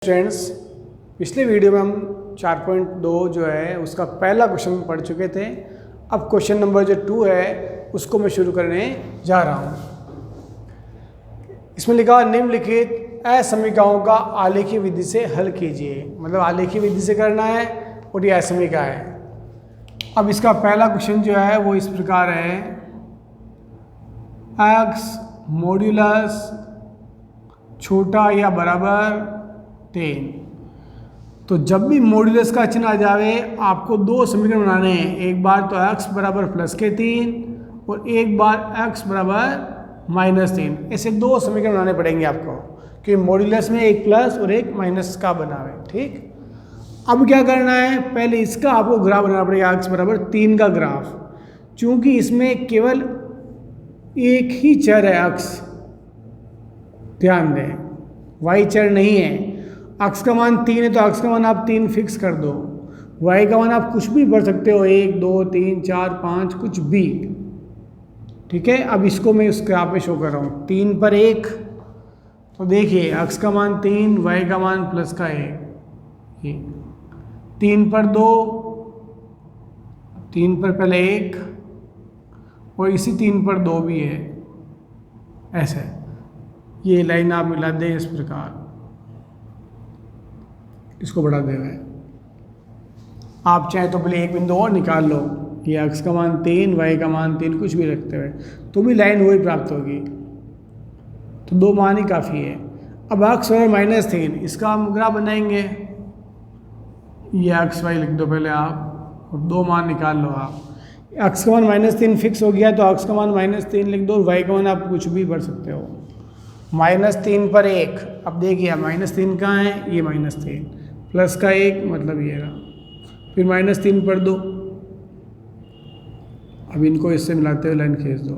Students, पिछले video में हम 4.2 जो है उसका पहला क्वेश्चन पढ़ चुके थे। अब क्वेश्चन नंबर जो 2 है उसको मैं शुरू करने जा रहा हूँ। इसमें लिखा निम्नलिखित असमीकरणों का आलेखीय विधि से हल कीजिए। मतलब आलेखीय विधि से करना है और ये असमीका है। अब इसका पहला क्वेश्चन जो है वो इस प्रकार है, x मॉड्यूलस छोटा या बराबर 3। तो जब भी मॉड्यूलस का चिन्ह आ जावे आपको दो समीकरण बनाने हैं। एक बार तो x बराबर प्लस के 3 और एक बार x बराबर -3। ऐसे दो समीकरण बनाने पड़ेंगे आपको, क्योंकि मॉड्यूलस में एक प्लस और एक माइनस का बना है। ठीक, अब क्या करना है, पहले इसका आपको ग्राफ बनाना पड़ेगा, x बराबर 3 का ग्राफ। चूंकि इसमें केवल एक ही चर है x, ध्यान दें, y चर नहीं है। x का मान 3 है तो x का मान आप 3 फिक्स कर दो। y का मान आप कुछ भी भर सकते हो, 1 2 3 4 5 कुछ भी। ठीक है, अब इसको मैं उस ग्राफ पे शो कर रहा हूँ। 3 पर 1, तो देखिए x का मान 3, y का मान प्लस का 1। 3 पर 2, 3 पर पहले 1 और इसी 3 पर 2 भी है। ऐसे ये लाइन आप मिला दें इस प्रकार, इसको बढ़ा दे रहे। आप चाहे तो पहले एक बिंदु और निकाल लो, ये x का मान 3, y का मान 3 कुछ भी रखते हुए तो भी लाइन वही प्राप्त होगी। तो दो मान ही काफ़ी है। अब x और -3 इसका हम ग्राफ बनाएंगे। ये x y लिख दो पहले आप और दो मान निकाल लो आप। x का मान -3 फिक्स हो गया तो x का मान -3 लिख दो और y का मान आप कुछ भी भर सकते हो। -3 पर 1, अब देखिए -3 कहाँ है, ये -3 प्लस का 1 मतलब ये रहा, फिर -3 पर 2। अब इनको इससे मिलाते हुए लाइन खींच दो।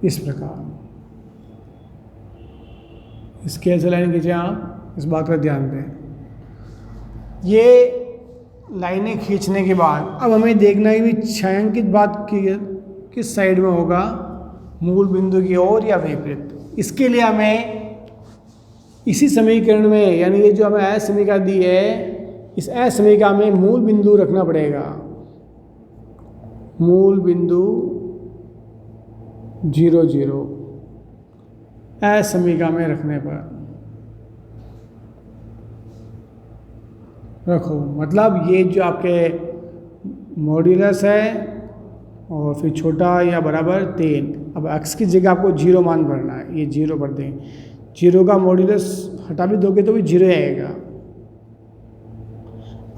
इस प्रकार इसके ऐसे लाइन खींचे आप, इस बात का ध्यान दें। ये लाइनें खींचने के बाद अब हमें देखना है कि छायांकित बात किस साइड में होगा, मूल बिंदु की ओर या विपरीत। इसके लिए हमें इसी समीकरण में, यानी ये जो हमें असमीका दी है, इस असमीका में मूल बिंदु रखना पड़ेगा। मूल बिंदु 0 0 असमीका में रखने पर रखो, मतलब ये जो आपके मॉड्यूलस है और फिर छोटा या बराबर 3। अब x की जगह आपको 0 मान भरना है, ये 0 भर दें। 0 का मॉड्यूलस हटा भी दोगे तो भी 0 आएगा।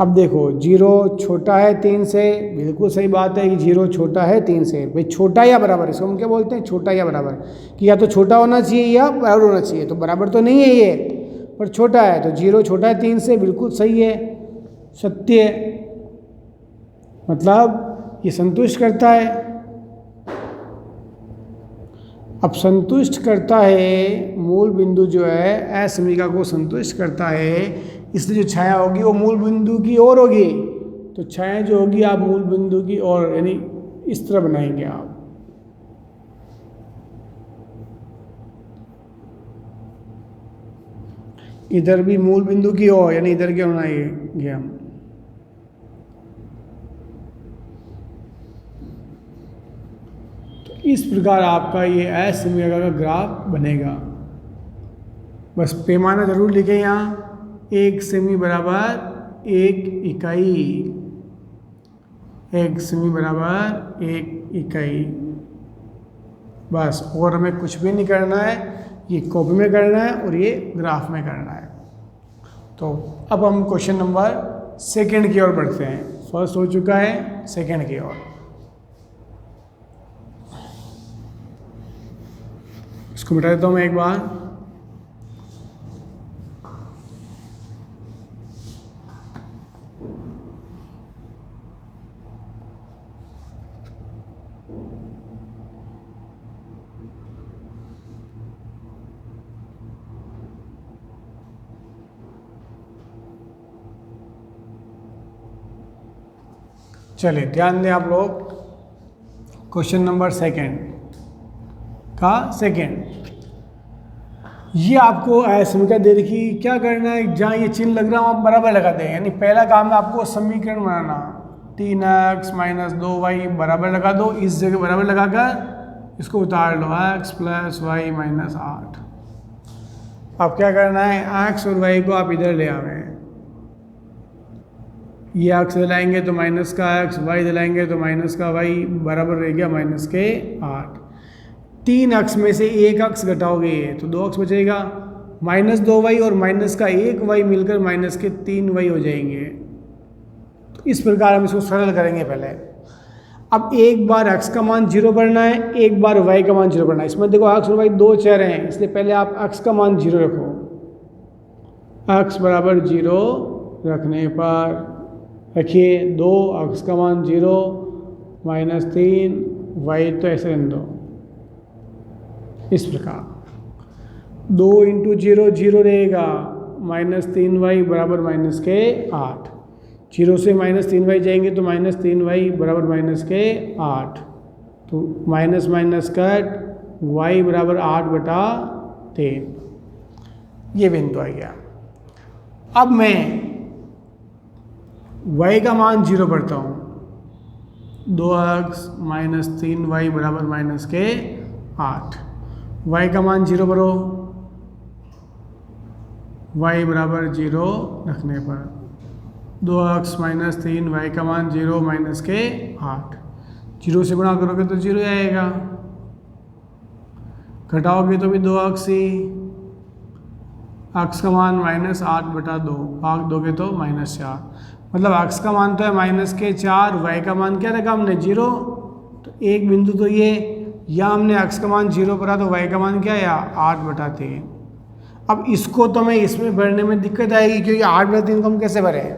अब देखो 0 छोटा है 3 से, बिल्कुल सही बात है कि 0 छोटा है 3 से। भाई छोटा या बराबर, इसको हम क्या बोलते हैं, छोटा या बराबर, कि या तो छोटा होना चाहिए या बराबर होना चाहिए। तो बराबर तो नहीं है ये, पर छोटा है, तो 0 छोटा है 3 से, बिल्कुल सही है, सत्य है, मतलब ये संतुष्ट करता है। अब संतुष्ट करता है, मूल बिंदु जो है असमीका को संतुष्ट करता है, इसलिए जो छाया होगी वो मूल बिंदु की ओर होगी। तो छाया जो होगी आप मूल बिंदु की ओर, यानी इस तरह बनाएंगे आप। इधर भी मूल बिंदु की ओर, यानी इधर के बनाएंगे हम। इस प्रकार आपका ये असमीका का ग्राफ बनेगा। बस पैमाना जरूर लिखें यहाँ, 1 सेमी बराबर 1 इकाई, 1 सेमी बराबर 1 इकाई। बस, और हमें कुछ भी नहीं करना है, ये कॉपी में करना है और ये ग्राफ में करना है। तो अब हम क्वेश्चन नंबर 2 की ओर बढ़ते हैं। फर्स्ट हो चुका है, 2 की ओर। इसको मिटा देता हूँ मैं एक बार। चलिए ध्यान दें आप लोग, क्वेश्चन नंबर 2 का 2 ये आपको समीकरण दे रखी, क्या करना है, जहाँ ये चिन्ह लग रहा है वहाँ बराबर लगा दें। यानी पहला काम है आपको समीकरण बनाना, 3x माइनस 2y बराबर लगा दो, इस जगह बराबर लगाकर इसको उतार लो, x प्लस वाई माइनस 8। अब क्या करना है, x और y को आप इधर ले आवे, ये x दिलाएंगे तो माइनस का x, y दिलाएंगे तो माइनस का y, बराबर रह गया माइनस के 8। 3x में से 1x घटाओगे तो 2x बचेगा, माइनस 2y और माइनस का 1y मिलकर माइनस के 3y हो जाएंगे। तो इस प्रकार हम इसको सरल करेंगे। पहले अब एक बार x का मान 0 भरना है, एक बार y का मान 0 भरना है। इसमें देखो x और y दो चर हैं, इसलिए पहले आप x का मान 0 रखो। x बराबर 0 रखने पर रखिए 2, x का मान 0 माइनस 3, y तो ऐसे रहने दो। इस प्रकार 2 इंटू 0 0 रहेगा, माइनस 3y बराबर माइनस के 8। 0 से माइनस 3y जाएंगे तो माइनस 3y बराबर माइनस के 8। तो माइनस माइनस कट, y बराबर 8/3। ये बिंदु आ गया। अब मैं y का मान 0 भरता हूँ, 2x माइनस 3y बराबर माइनस के 8। y का मान 0 भरो, y बराबर 0 रखने पर 2x माइनस 3y का मान 0 माइनस के 8। 0 से गुणा करोगे तो 0 आएगा, घटाओगे तो भी 2x ही, x का मान माइनस 8/2, भाग दोगे तो माइनस 4। मतलब x का मान तो है माइनस के 4, y का मान क्या रखा हमने 0। तो एक बिंदु तो ये, या हमने x का मान 0 भरा तो y का मान क्या है 8/3। अब इसको तो मैं इसमें भरने में दिक्कत आएगी, क्योंकि 8/3 को हम कैसे भरें,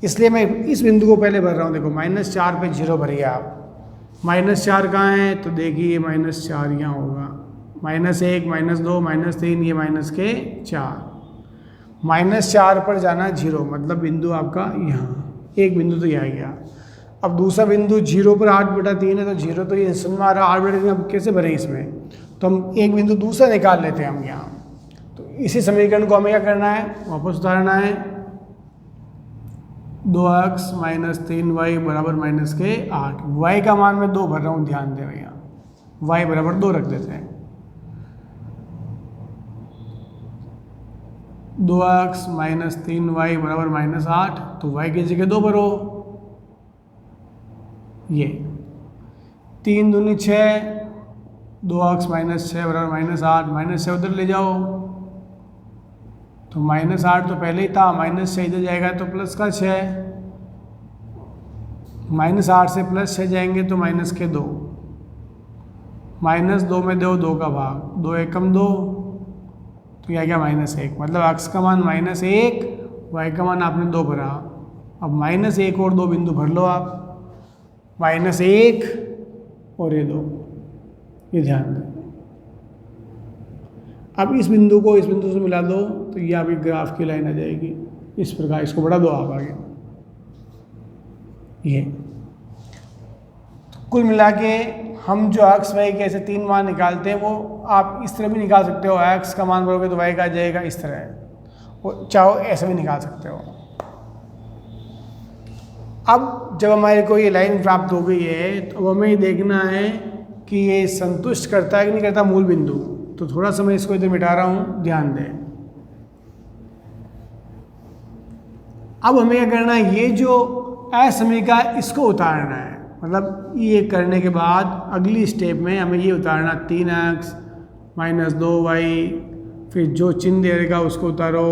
इसलिए मैं इस बिंदु को पहले भर रहा हूँ। देखो -4 पे 0 भरिए आप, -4 कहाँ है तो देखिए -4 यहाँ होगा, -1 -2 -3, ये माइनस के 4, -4 पर जाना 0, मतलब बिंदु आपका यहाँ, एक बिंदु तो यहाँ गया। अब दूसरा बिंदु 0 पर 8/3 है, तो 0 तो ये सुन में आ रहा, 8/3 अब कैसे भरें इसमें, तो हम एक बिंदु दूसरा निकाल लेते हैं हम यहाँ। तो इसी समीकरण को हमें क्या करना है, वापस उतारना है। 2x माइनस 3y बराबर माइनस के 8। y का मान मैं 2 भर रहा हूँ, ध्यान दें भैया, y बराबर 2 रख देते हैं। 2x माइनस 3y बराबर माइनस 8, तो y की जगह 2 भरो। ये 3 दूनी 6, 2x माइनस 6 बराबर माइनस 8, माइनस 6 उधर ले जाओ तो माइनस 8 तो पहले ही था, माइनस 6 इधर जाएगा तो प्लस का 6, -8 से +6 जाएंगे तो माइनस के 2, -2 में दो 2 का भाग, 2 एकम 2, तो यह गया -1। मतलब x का मान -1, y का मान आपने 2 भरा। अब -1 और 2 बिंदु भर लो आप, -1 और ये 2, ये ध्यान दें। अब इस बिंदु को इस बिंदु से मिला दो तो ये आपकी ग्राफ की लाइन आ जाएगी। इस प्रकार इसको बढ़ा दो आप आगे। ये तो कुल मिला के हम जो x y के ऐसे 3 मान निकालते हैं, वो आप इस तरह भी निकाल सकते हो, x का मान भरोगे तो y का आ जाएगा, इस तरह, वो चाहो ऐसे भी निकाल सकते हो। अब जब हमारे को ये लाइन प्राप्त हो गई है, तो हमें ये देखना है कि ये संतुष्ट करता है कि नहीं करता मूल बिंदु। तो थोड़ा सा मैं इसको इधर मिटा रहा हूँ, ध्यान दें। अब हमें क्या करना है, ये जो असमीका इसको उतारना है। मतलब ये करने के बाद अगली स्टेप में हमें ये उतारना, 3x माइनस 2y, फिर जो चिन्ह दे देगा उसको उतारो,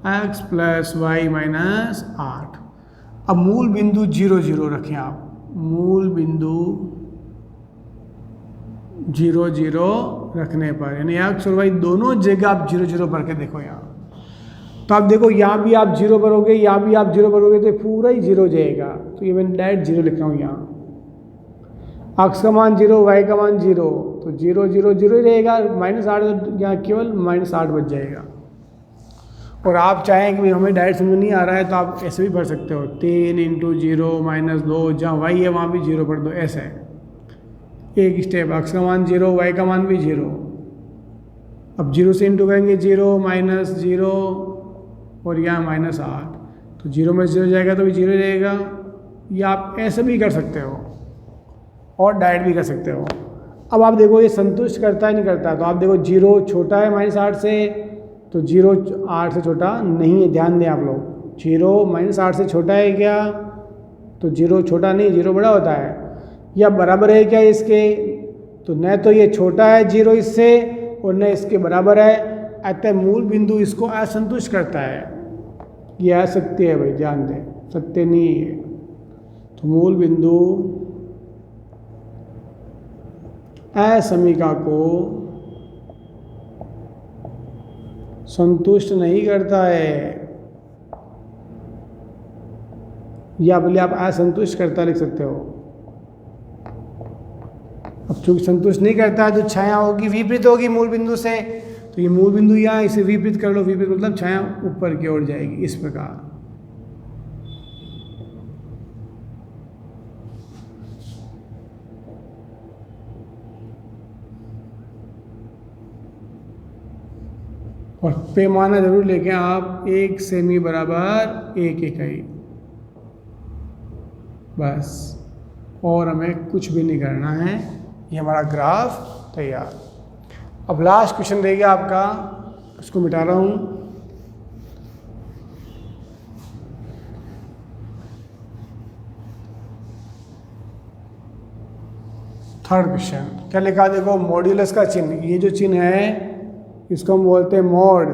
x प्लस वाई माइनस 8। अब मूल बिंदु 0 0 रखें आप, मूल बिंदु 0 0 रखने पर, यानी x और y दोनों जगह आप 0 0 भर के देखो यहाँ। तो आप देखो यहाँ भी आप 0 भरोगे, यहाँ भी आप 0 भरोगे, तो पूरा ही 0 हो जाएगा। तो ये मैं डायरेक्ट 0 लिख रहा हूँ यहाँ, x का मान 0, y का मान 0, तो 0 0 0 ही रहेगा। -8 यहाँ केवल -8 बच जाएगा। और आप चाहें कि हमें डायरेक्ट समझ नहीं आ रहा है तो आप ऐसे भी भर सकते हो, 3 × 0 - 2, जहाँ y है वहाँ भी 0 भर दो, ऐसा है। एक स्टेप, x का मान 0, y का मान भी 0, अब 0 से इंटू करेंगे 0 माइनस 0 और यहाँ -8, तो 0 में 0 जाएगा तो भी 0 रहेगा। या आप ऐसे भी कर सकते हो और डायरेक्ट भी कर सकते हो। अब आप देखो ये संतुष्ट करता है नहीं करता, तो आप देखो 0 छोटा है -8 से, तो 0 8 से छोटा नहीं है, ध्यान दें आप लोग। 0 -8 से छोटा है क्या? तो 0 छोटा नहीं, 0 बड़ा होता है। या बराबर है क्या इसके? तो न तो ये छोटा है 0 इससे और न इसके बराबर है, अतः मूल बिंदु इसको असंतुष्ट करता है। ये असत्य है भाई, ध्यान दें, सत्य नहीं है। तो मूल बिंदु असमीका को संतुष्ट नहीं करता है, या बोले आप असंतुष्ट करता लिख सकते हो। अब चूंकि संतुष्ट नहीं करता है तो छाया होगी विपरीत होगी मूल बिंदु से, तो ये मूल बिंदु यहाँ इसे विपरीत कर लो, विपरीत मतलब छाया ऊपर की ओर जाएगी, इस प्रकार। और पैमाना जरूर लेके आप 1 सेमी बराबर 1 इकाई, बस, और हमें कुछ भी नहीं करना है। ये हमारा ग्राफ तैयार। अब लास्ट क्वेश्चन रह गया आपका, इसको मिटा रहा हूँ। थर्ड क्वेश्चन क्या लिखा देखो, मॉड्यूलस का चिन्ह, ये जो चिन्ह है इसको हम बोलते हैं मॉड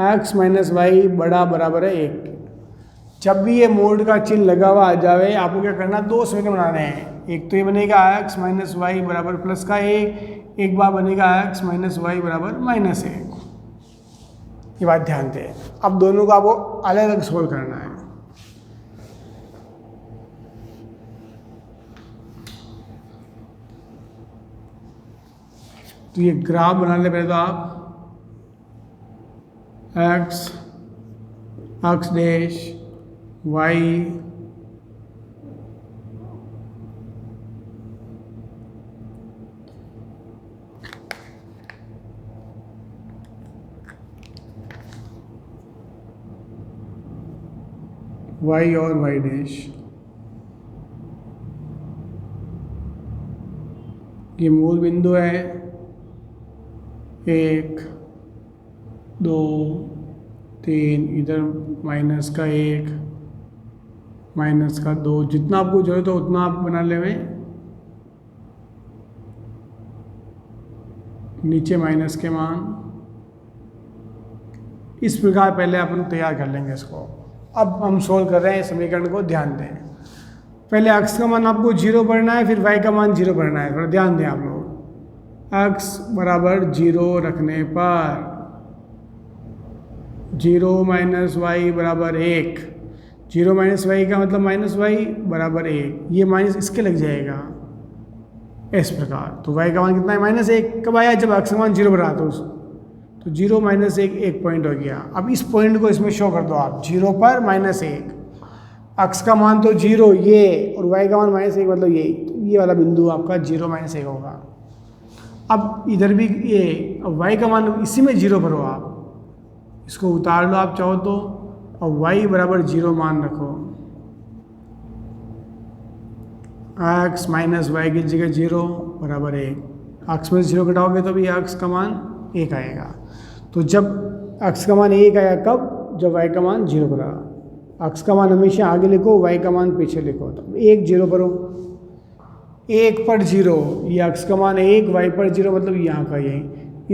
x माइनस वाई बड़ा बराबर है 1। जब भी ये मोड का चिन्ह लगा हुआ आ जाए, आपको क्या करना, 2 समीकरण बनाने हैं। एक तो ये बनेगा x माइनस वाई बराबर प्लस का 1, एक बार बनेगा x माइनस वाई बराबर -1। ये बात ध्यान दें। अब दोनों को आपको अलग अलग सोल्व करना है। तो ये ग्राफ बनाने पहले तो आप x डैश y और y डैश, ये मूल बिंदु है 1 2 3, इधर माइनस का 1 माइनस का 2, जितना आपको जरूरत हो उतना आप बना लेंगे। नीचे माइनस के मान, इस प्रकार पहले अपन तैयार कर लेंगे इसको। अब हम सोल्व कर रहे हैं समीकरण को, ध्यान दें। पहले x का मान आपको 0 भरना है, फिर y का मान 0 भरना है, थोड़ा ध्यान दें आप लोग। x बराबर 0 रखने पर 0 माइनस वाई बराबर 1, 0 माइनस वाई का मतलब माइनस वाई बराबर 1, ये माइनस इसके लग जाएगा इस प्रकार। तो y का मान कितना है, -1। कब आया, जब x का मान 0 बना तो 0 माइनस 1 पॉइंट हो गया। अब इस पॉइंट को इसमें शो कर दो आप, 0 पर -1, x का मान तो 0 ये, और y का मान -1 मतलब ये वाला बिंदु आपका 0 -1 होगा। अब इधर भी ये, अब y का मान इसी में 0 भरो आप, इसको उतार लो आप चाहो तो, और y बराबर 0 मान रखो। x माइनस वाई की जगह 0 बराबर 1, x में 0 घटाओगे तो भी x का मान 1 आएगा। तो जब x का मान 1 आया कब, जब y का मान 0 भरा। x का मान हमेशा आगे लिखो, y का मान पीछे लिखो। तो 1 0 भरो, 1 पर 0, ये x का मान 1, y पर 0 मतलब यहाँ का यही।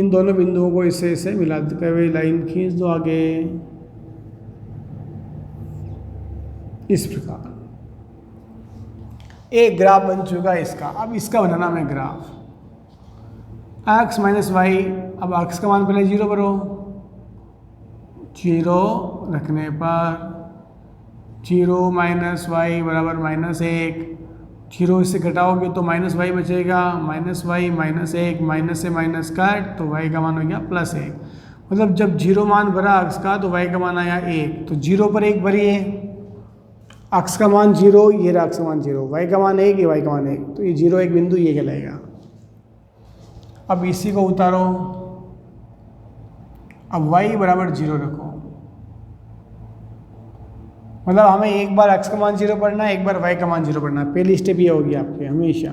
इन दोनों बिंदुओं को इससे मिलाते हुए लाइन खींच दो आगे, इस प्रकार एक ग्राफ बन चुका है इसका। अब इसका बनाना है ग्राफ x माइनस वाई। अब x का मान पहले 0 भरो, 0 रखने पर 0 माइनस वाई बराबर -1, 0 इससे घटाओगे तो माइनस वाई बचेगा, माइनस वाई -1, माइनस से माइनस काट, तो y का मान हो गया +1। मतलब जब 0 मान भरा x का तो y का मान आया 1, तो 0 पर 1 भरिए, x का मान 0, ये रहा x का मान 0, y का मान 1, ये y का मान 1, तो ये 0 एक बिंदु ये कहलाएगा। अब इसी को उतारो, अब y बराबर 0 रखो, मतलब हमें एक बार x का मान 0 पढ़ना है, एक बार y का मान 0 पढ़ना है। पहली स्टेप ये होगी आपके हमेशा।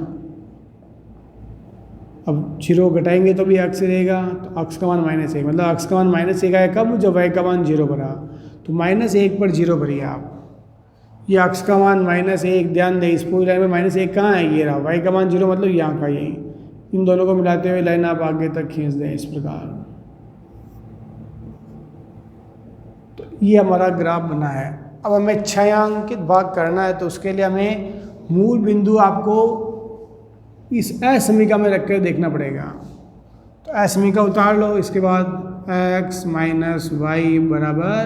अब 0 घटाएंगे तो भी x रहेगा, तो x का मान -1, मतलब x का मान -1 आया कब, जब y का मान 0 भरा, तो -1 पर 0 भरिए आप। ये x का मान -1, ध्यान दें इस पूरी लाइन में -1 कहाँ है, ये रहा। y का मान 0 मतलब यहाँ का, यही इन दोनों को मिलाते हुए लाइन आप आगे तक खींच दें इस प्रकार। तो ये हमारा ग्राफ बना है। अब हमें छायांकित भाग करना है, तो उसके लिए हमें मूल बिंदु आपको इस असमीका में रख कर देखना पड़ेगा। तो असमीका उतार लो, इसके बाद x माइनस वाई बराबर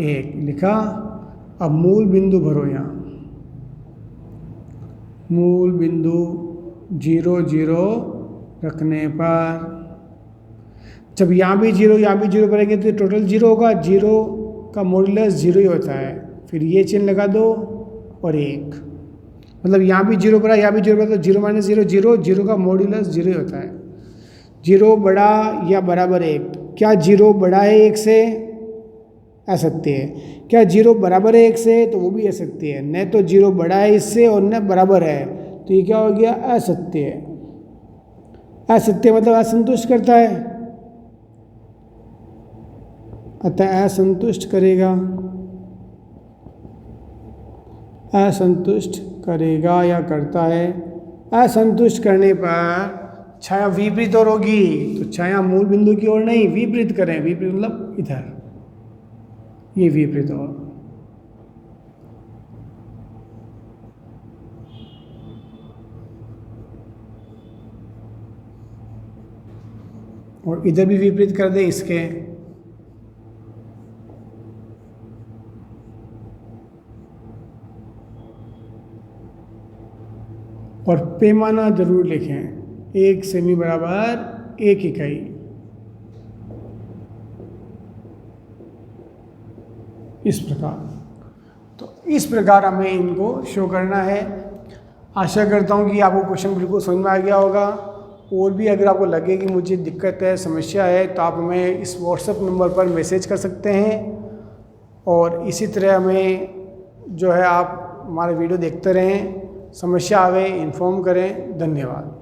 1 लिखा। अब मूल बिंदु भरो, यहाँ मूल बिंदु 0 0 रखने पर, जब यहाँ भी 0 यहाँ भी 0 भरेंगे तो टोटल 0 होगा। 0 का मॉड्यूलस 0 ही होता है, फिर ये चिन्ह लगा दो और 1, मतलब यहाँ भी 0 भरा, यहाँ भी 0 भरा, तो 0 - 0 0, 0 का मॉड्यूलस 0 ही होता है। 0 बड़ा या बराबर 1, क्या 0 बड़ा है 1 से, असत्य है। क्या 0 बराबर है 1 से, तो वो भी असत्य है। न तो 0 बड़ा है इससे और न बराबर है, तो ये क्या हो गया, असत्य है। असत्य मतलब असंतुष्ट करता है, अतः असंतुष्ट करेगा, असंतुष्ट करेगा या करता है। असंतुष्ट करने पर छाया विपरीत और होगी, तो छाया मूल बिंदु की ओर नहीं, विपरीत करें। विपरीत मतलब इधर, ये विपरीत और इधर भी विपरीत कर दे इसके। और पैमाना जरूर लिखें, 1 सेमी बराबर 1 इकाई। इस प्रकार, तो इस प्रकार हमें इनको शो करना है। आशा करता हूँ कि आपको क्वेश्चन बिल्कुल समझ में आ गया होगा। और भी अगर आपको लगे कि मुझे दिक्कत है, समस्या है, तो आप हमें इस व्हाट्सएप नंबर पर मैसेज कर सकते हैं। और इसी तरह हमें जो है आप हमारे वीडियो देखते रहें, समस्या आवे इन्फॉर्म करें। धन्यवाद।